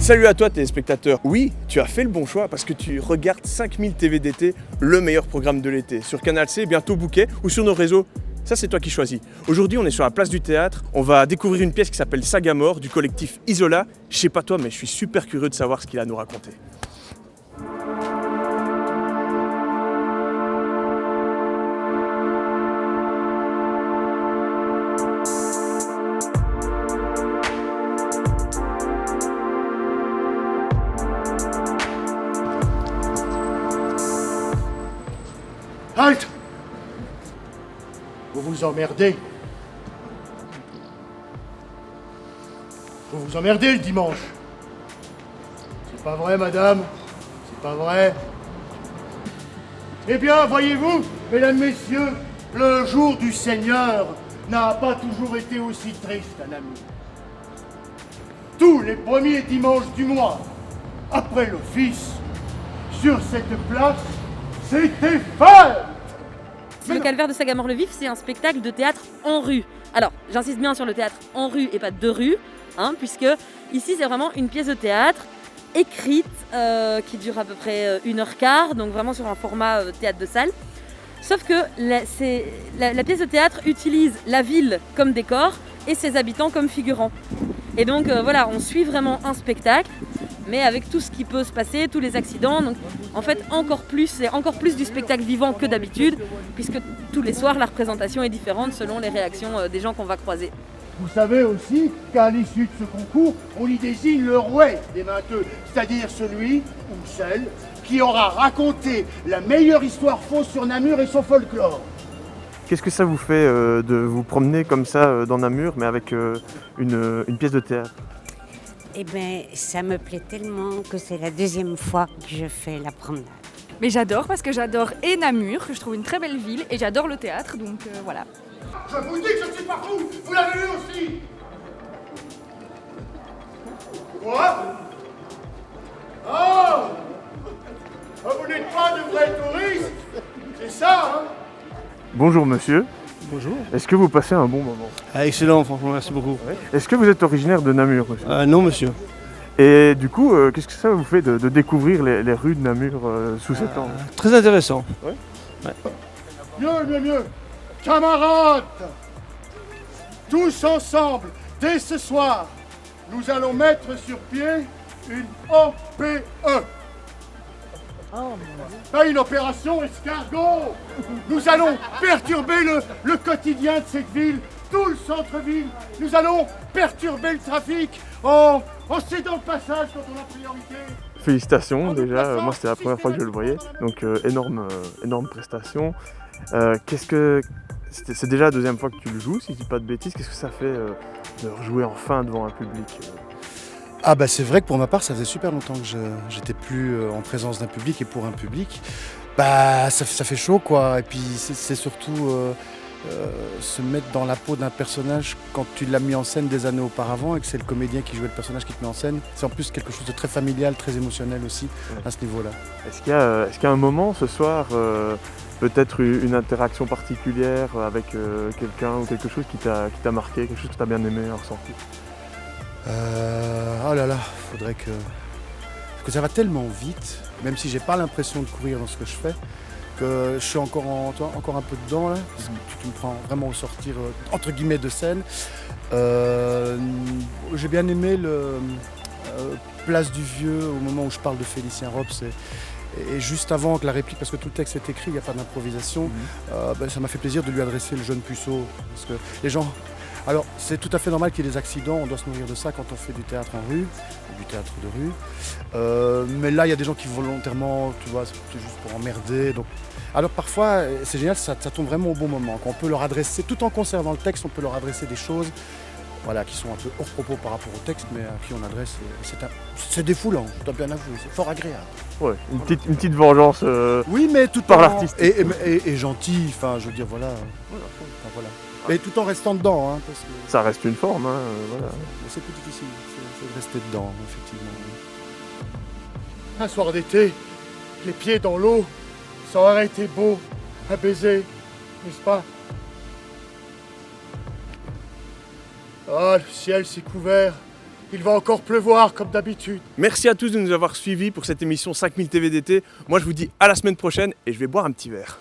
Salut à toi téléspectateurs. Oui, tu as fait le bon choix parce que tu regardes 5000 TV d'été, le meilleur programme de l'été. Sur Canal C, bientôt Bouquet ou sur nos réseaux. Ça, c'est toi qui choisis. Aujourd'hui, on est sur la place du théâtre. On va découvrir une pièce qui s'appelle Sagamore du collectif Isola. Je sais pas toi, mais je suis super curieux de savoir ce qu'il a à nous raconter. Halte! Vous vous emmerdez. Vous vous emmerdez le dimanche. C'est pas vrai, madame. C'est pas vrai. Eh bien, voyez-vous, mesdames, messieurs, le jour du Seigneur n'a pas toujours été aussi triste à Namur. Tous les premiers dimanches du mois, après l'office, sur cette place, c'était fête! Le Calvaire de Sagamore le Vif, c'est un spectacle de théâtre en rue. Alors, j'insiste bien sur le théâtre en rue et pas de rue, puisque ici c'est vraiment une pièce de théâtre écrite qui dure à peu près 1h15, donc vraiment sur un format théâtre de salle. Sauf que la pièce de théâtre utilise la ville comme décor et ses habitants comme figurants. Et donc voilà, on suit vraiment un spectacle, mais avec tout ce qui peut se passer, tous les accidents. Donc en fait, c'est encore plus du spectacle vivant que d'habitude, puisque tous les soirs, la représentation est différente selon les réactions des gens qu'on va croiser. Vous savez aussi qu'à l'issue de ce concours, on y désigne le roi des matheux, c'est-à-dire celui ou celle qui aura raconté la meilleure histoire fausse sur Namur et son folklore. Qu'est-ce que ça vous fait de vous promener comme ça dans Namur, mais avec une pièce de théâtre? Eh bien, ça me plaît tellement que c'est la deuxième fois que je fais la promenade. Mais j'adore parce que j'adore et Namur, que je trouve une très belle ville, et j'adore le théâtre, donc voilà. Je vous dis que je suis partout, vous l'avez vu aussi. Quoi? Oh! Vous n'êtes pas de vrais touristes? C'est ça, hein? Bonjour monsieur, Bonjour. est-ce que vous passez un bon moment? Ah, excellent, franchement, merci beaucoup. Est-ce que vous êtes originaire de Namur monsieur? Non, monsieur. Et du coup, qu'est-ce que ça vous fait de découvrir les rues de Namur sous cet angle? Très intéressant. Mieux. Camarades, tous ensemble, dès ce soir, nous allons mettre sur pied une OPE. Pas une opération escargot. Nous allons perturber le quotidien de cette ville, tout le centre-ville. Nous allons perturber le trafic en cédant le passage quand on a priorité. Félicitations déjà, moi c'était la première fois que je le voyais, donc énorme prestation. C'est déjà la deuxième fois que tu le joues, si je dis pas de bêtises. Qu'est-ce que ça fait de rejouer enfin devant un public? Ah bah c'est vrai que pour ma part ça faisait super longtemps que j'étais plus en présence d'un public et pour un public. Bah ça fait chaud quoi, et puis c'est surtout se mettre dans la peau d'un personnage quand tu l'as mis en scène des années auparavant et que c'est le comédien qui jouait le personnage qui te met en scène. C'est en plus quelque chose de très familial, très émotionnel aussi à ce niveau-là. Est-ce qu'il y a un moment ce soir, peut-être une interaction particulière avec quelqu'un ou quelque chose qui t'a marqué, quelque chose que tu as bien aimé, ressenti? Oh là là, faudrait que... Parce que ça va tellement vite, même si j'ai pas l'impression de courir dans ce que je fais, que je suis encore un peu dedans là. Tu me prends vraiment au sortir entre guillemets de scène. J'ai bien aimé le Place du Vieux au moment où je parle de Félicien Rops et juste avant que la réplique, parce que tout le texte est écrit, il n'y a pas d'improvisation, ça m'a fait plaisir de lui adresser le jeune puceau. Parce que les gens... Alors, c'est tout à fait normal qu'il y ait des accidents, on doit se nourrir de ça quand on fait du théâtre en rue, ou du théâtre de rue. Mais là, il y a des gens qui volontairement, tu vois, c'est juste pour emmerder. Donc... Alors parfois, c'est génial, ça tombe vraiment au bon moment. Quand on peut leur adresser, tout en conservant le texte, on peut leur adresser des choses qui sont un peu hors propos par rapport au texte, mais à qui on adresse. C'est défoulant, je dois bien avouer, c'est fort agréable. Ouais, une petite vengeance oui, mais tout par en... l'artiste. Et gentil, enfin, je veux dire, voilà. Mais tout en restant dedans, parce que... Ça reste une forme, voilà. C'est plus difficile, c'est de rester dedans, effectivement. Un soir d'été, les pieds dans l'eau, ça aurait été beau à baiser, n'est-ce pas? Ah, le ciel s'est couvert Il va encore pleuvoir comme d'habitude. Merci à tous de nous avoir suivis pour cette émission 5000 TV d'été. Moi je vous dis à la semaine prochaine et je vais boire un petit verre.